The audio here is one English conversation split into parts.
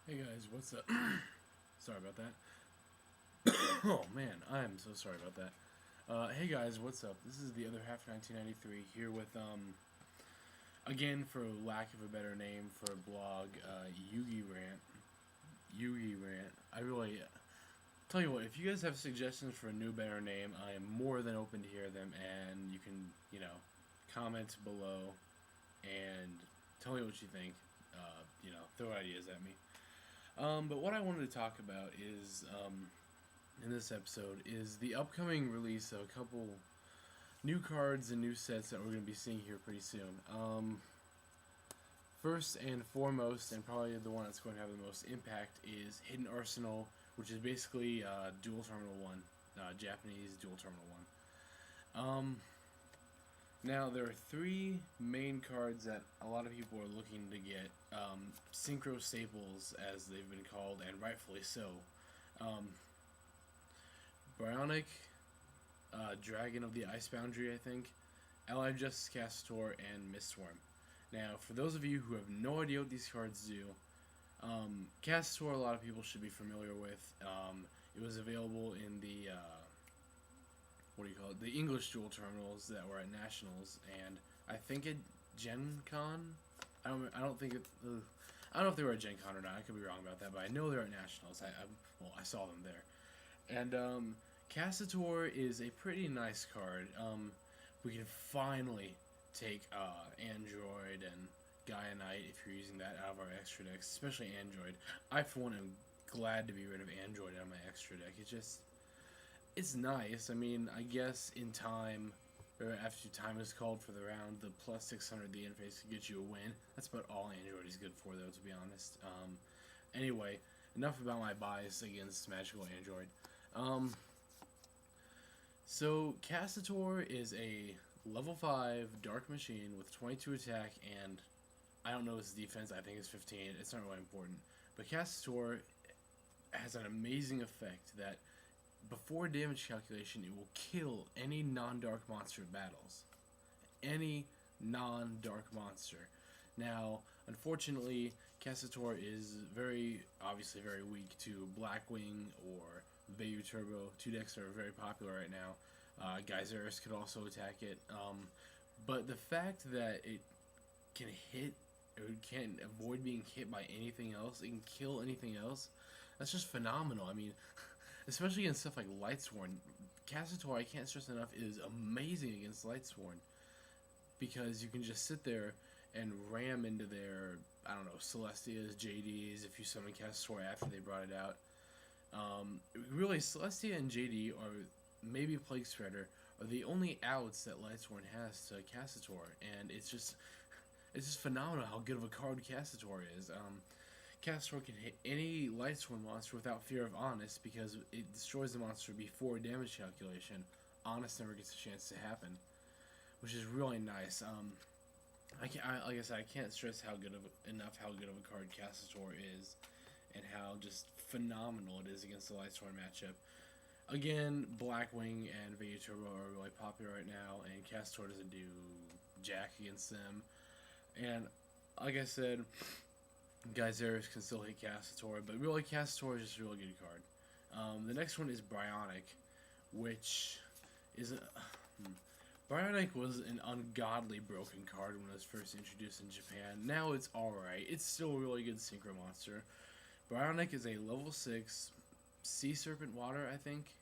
Hey guys, what's up? Sorry about that. Oh man, I am so sorry about that. Hey guys, what's up? This is the other half 1993 here with again, for lack of a better name for a blog, YugiRant. YugiRant. I really tell you what, if you guys have suggestions for a new better name, I am more than open to hear them, and you can comment below and tell me what you think. Throw ideas at me. But what I wanted to talk about is, in this episode, is the upcoming release of a couple new cards and new sets that we're going to be seeing here pretty soon. First and foremost, and probably the one that's going to have the most impact, is Hidden Arsenal, which is basically Dual Terminal 1, Japanese Dual Terminal 1. Now, there are three main cards that a lot of people are looking to get. Synchro Staples, as they've been called, and rightfully so. Bionic, Dragon of the Ice Boundary, I think, Allied Justice Castor, and Mistworm. Now, for those of you who have no idea what these cards do, Castor a lot of people should be familiar with. It was available in the the English dual terminals that were at Nationals, and I think at Gen Con. I don't think it. I don't know if they were at Gen Con or not. I could be wrong about that, but I know they're at Nationals. I saw them there, and Cassator is a pretty nice card. We can finally take Android and Gaia Knight if you're using that out of our extra decks, especially Android. I for one am glad to be rid of Android out of my extra deck. It's nice. I mean, I guess in time, or after time is called for the round, the plus 600 the interface could get you a win. That's about all Android is good for, though, to be honest. Anyway, enough about my bias against Magical Android. So, Cassator is a level 5 Dark Machine with 22 attack, and I don't know his defense, I think it's 15. It's not really important. But Cassator has an amazing effect that before damage calculation, it will kill any non-dark monster it battles. Any non-dark monster. Now, unfortunately, Cassator is obviously very weak to Blackwing or Vayu Turbo. Two decks are very popular right now. Geyseris could also attack it. But the fact that it can hit, or can avoid being hit by anything else, it can kill anything else, that's just phenomenal. I mean, especially against stuff like Lightsworn. Cassator, I can't stress enough, is amazing against Lightsworn. Because you can just sit there and ram into their, I don't know, Celestias, JDs, if you summon Cassator after they brought it out. Really, Celestia and JD, or maybe Plague Spreader, are the only outs that Lightsworn has to Cassator. And it's just phenomenal how good of a card Cassator is. Castor can hit any Lightsworn monster without fear of Honest because it destroys the monster before damage calculation. Honest never gets a chance to happen, which is really nice. Like I said, I can't stress enough how good of a card Castor is, and how just phenomenal it is against the Lightsworn matchup. Again, Blackwing and Vayu Turbo are really popular right now, and Castor doesn't do jack against them. And like I said, Geyseris can still hit Cassator, but really Cassator is just a really good card. The next one is Bionic, which is Bionic was an ungodly broken card when it was first introduced in Japan. Now it's alright. It's still a really good synchro monster. Bionic is a level 6 Sea Serpent Water, I think.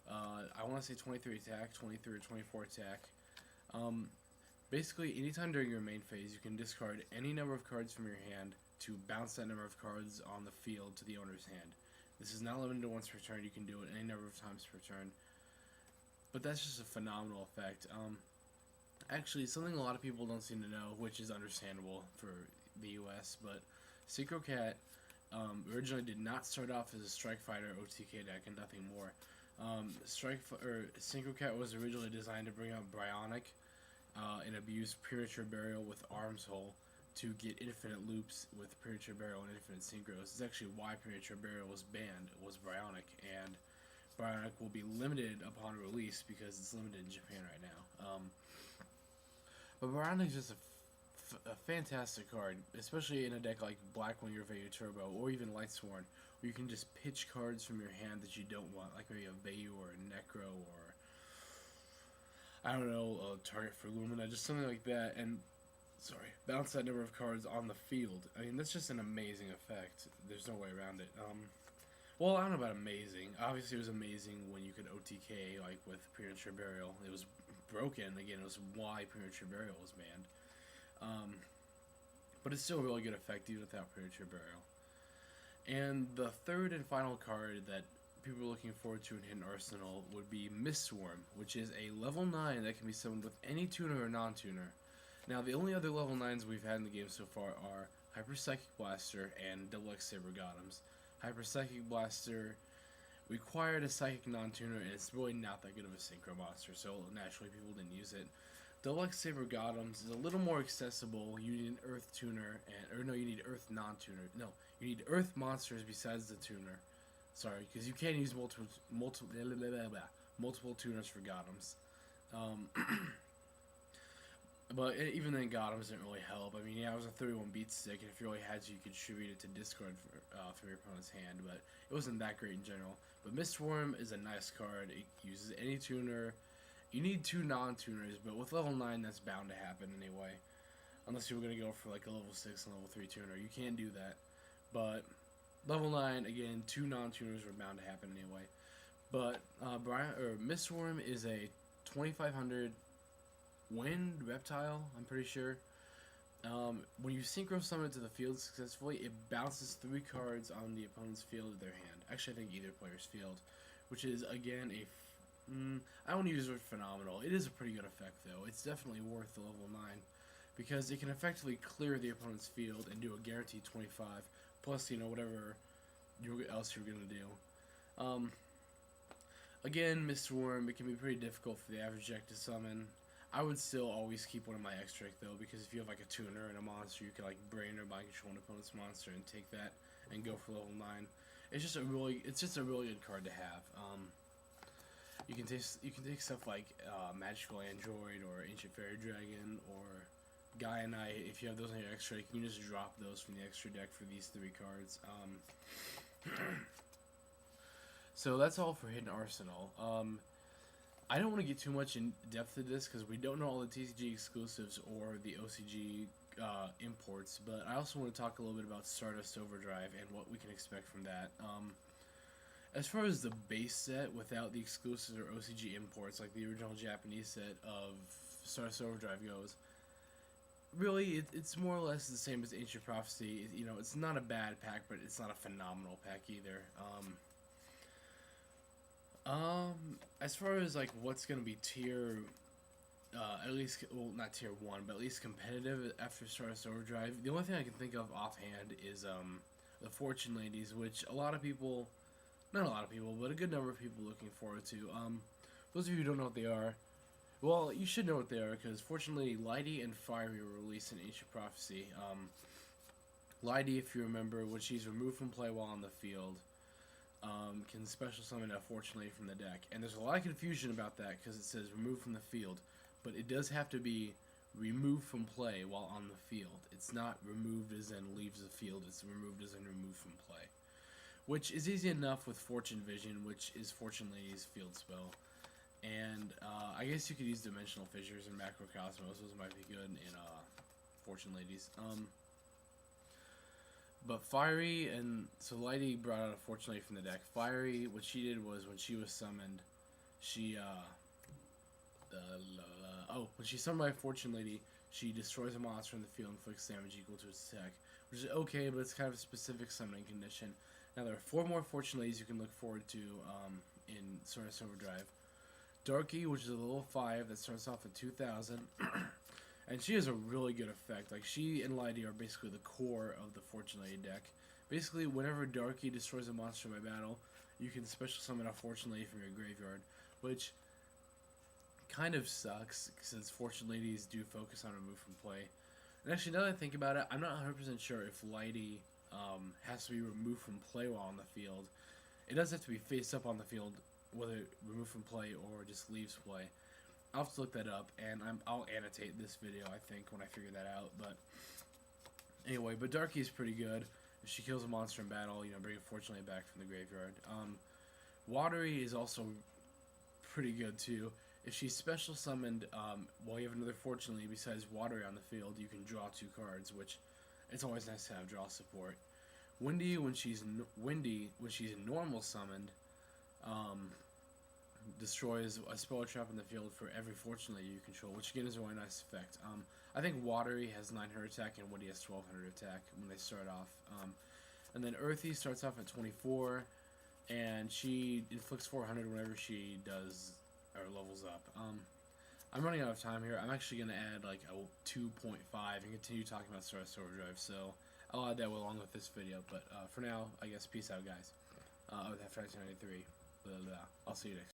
I want to say 23 attack, 23 or 24 attack. Basically, anytime during your main phase, you can discard any number of cards from your hand to bounce that number of cards on the field to the owner's hand. This is not limited to once per turn. You can do it any number of times per turn. But that's just a phenomenal effect. Actually, something a lot of people don't seem to know, which is understandable for the US, but Synchro Cat originally did not start off as a Strike Fighter OTK deck and nothing more. Synchro Cat was originally designed to bring out Bionic and abuse Premature Burial with Arms Hole to get infinite loops with Premature Burial and infinite synchros. It's actually why Premature Burial was banned, was Bionic, and Bionic will be limited upon release because it's limited in Japan right now. But Bionic is just a a fantastic card, especially in a deck like Black Winger Vayu Turbo or even Lightsworn, where you can just pitch cards from your hand that you don't want, like maybe a Vayu or a Necro or I don't know, a target for Lumina, just something like that, and bounce that number of cards on the field. I mean, that's just an amazing effect. There's no way around it. Well, I don't know about amazing. Obviously, it was amazing when you could OTK, like, with Premature Burial. It was broken. Again, it was why Premature Burial was banned. But it's still a really good effect, even without Premature Burial. And the third and final card that people are looking forward to in Hidden Arsenal would be Mistswarm, which is a level 9 that can be summoned with any tuner or non-tuner. Now, the only other level 9s we've had in the game so far are Hyper Psychic Blaster and double x-saber Gothams. Hyper Psychic Blaster required a Psychic non-tuner, and it's really not that good of a synchro monster, so naturally people didn't use it. Double x-saber Gothams is a little more accessible. You need an Earth tuner, you need Earth non-tuner. No, you need Earth monsters besides the tuner. Sorry, because you can use multiple tuners for Gothams. But even then, Gothams didn't really help. I mean, yeah, it was a 31 beat stick, and if you really had to, you could distribute it to discard from your opponent's hand, but it wasn't that great in general. But Mistswarm is a nice card. It uses any tuner. You need 2 non-tuners, but with level 9, that's bound to happen anyway. Unless you were going to go for like a level 6 and level 3 tuner. You can't do that. But level 9, again, 2 non-tuners were bound to happen anyway. But Mistswarm is a 2500 Wind Reptile, I'm pretty sure. When you synchro summon it to the field successfully, it bounces 3 cards on the opponent's field of their hand. Actually, I think either player's field, which is, again, I don't use the word phenomenal. It is a pretty good effect, though. It's definitely worth the level 9, because it can effectively clear the opponent's field and do a guaranteed 25, plus, whatever else you're going to do. Again, Mistswarm, it can be pretty difficult for the average deck to summon. I would still always keep one of my X-Drake, though, because if you have like a tuner and a monster, you can like brain or mind control an opponent's monster and take that and go for level 9. It's just a really good card to have. You can take stuff like Magical Android or Ancient Fairy Dragon or Gaia Knight. If you have those on your X-Drake, you can just drop those from the extra deck for these 3 cards. So that's all for Hidden Arsenal. I don't want to get too much in depth of this because we don't know all the TCG exclusives or the OCG imports, but I also want to talk a little bit about Stardust Overdrive and what we can expect from that. As far as the base set without the exclusives or OCG imports, like the original Japanese set of Stardust Overdrive goes, really it's more or less the same as Ancient Prophecy. It's not a bad pack, but it's not a phenomenal pack either. As far as like what's gonna be tier, at least, well, not tier 1, but at least competitive after Stardust Overdrive, the only thing I can think of offhand is the Fortune Ladies, which not a lot of people, but a good number of people looking forward to. Those of you who don't know what they are, well, you should know what they are, because fortunately, Lighty and Fiery were released in Ancient Prophecy. Lighty, if you remember, when she's removed from play while on the field, can special summon a Fortune Lady from the deck. And there's a lot of confusion about that because it says removed from the field, but it does have to be removed from play while on the field. It's not removed as in leaves the field, it's removed as in removed from play. Which is easy enough with Fortune Vision, which is Fortune Lady's field spell. And I guess you could use Dimensional Fissures and Macrocosmos, those might be good in Fortune Ladies. But Fiery, and so Lighty brought out a Fortune Lady from the deck. Fiery, what she did was when she was summoned, when she's summoned by a Fortune Lady, she destroys a monster in the field and inflicts damage equal to its attack, which is okay, but it's kind of a specific summoning condition. Now there are 4 more Fortune Ladies you can look forward to in Stardust Overdrive. Darky, which is a level 5 that starts off at 2,000. And she has a really good effect. Like, she and Lighty are basically the core of the Fortune Lady deck. Basically, whenever Darky destroys a monster by battle, you can special summon a Fortune Lady from your graveyard, which kind of sucks, since Fortune Ladies do focus on remove from play. And actually, now that I think about it, I'm not 100% sure if Lighty has to be removed from play while on the field. It does have to be face up on the field, whether removed from play or just leaves play. I'll have to look that up, and I'll annotate this video, I think, when I figure that out. But anyway, but Darky is pretty good. If she kills a monster in battle, you know, bring it fortunately back from the graveyard. Watery is also pretty good too. If she's special summoned, while you have another fortunately besides Watery on the field, you can draw 2 cards, which it's always nice to have draw support. Windy when she's normal summoned, destroys a spell or trap in the field for every fortunately you control, which again is a really nice effect. I think Watery has 900 attack and Windy has 1200 attack when they start off. And then Earthy starts off at 24, and she inflicts 400 whenever she does or levels up. I'm running out of time here. I'm actually going to add like a 2.5 and continue talking about Stardust Overdrive, so I'll add that along with this video. But for now, I guess peace out, guys. With F1993, blah, blah, blah. I'll see you next time.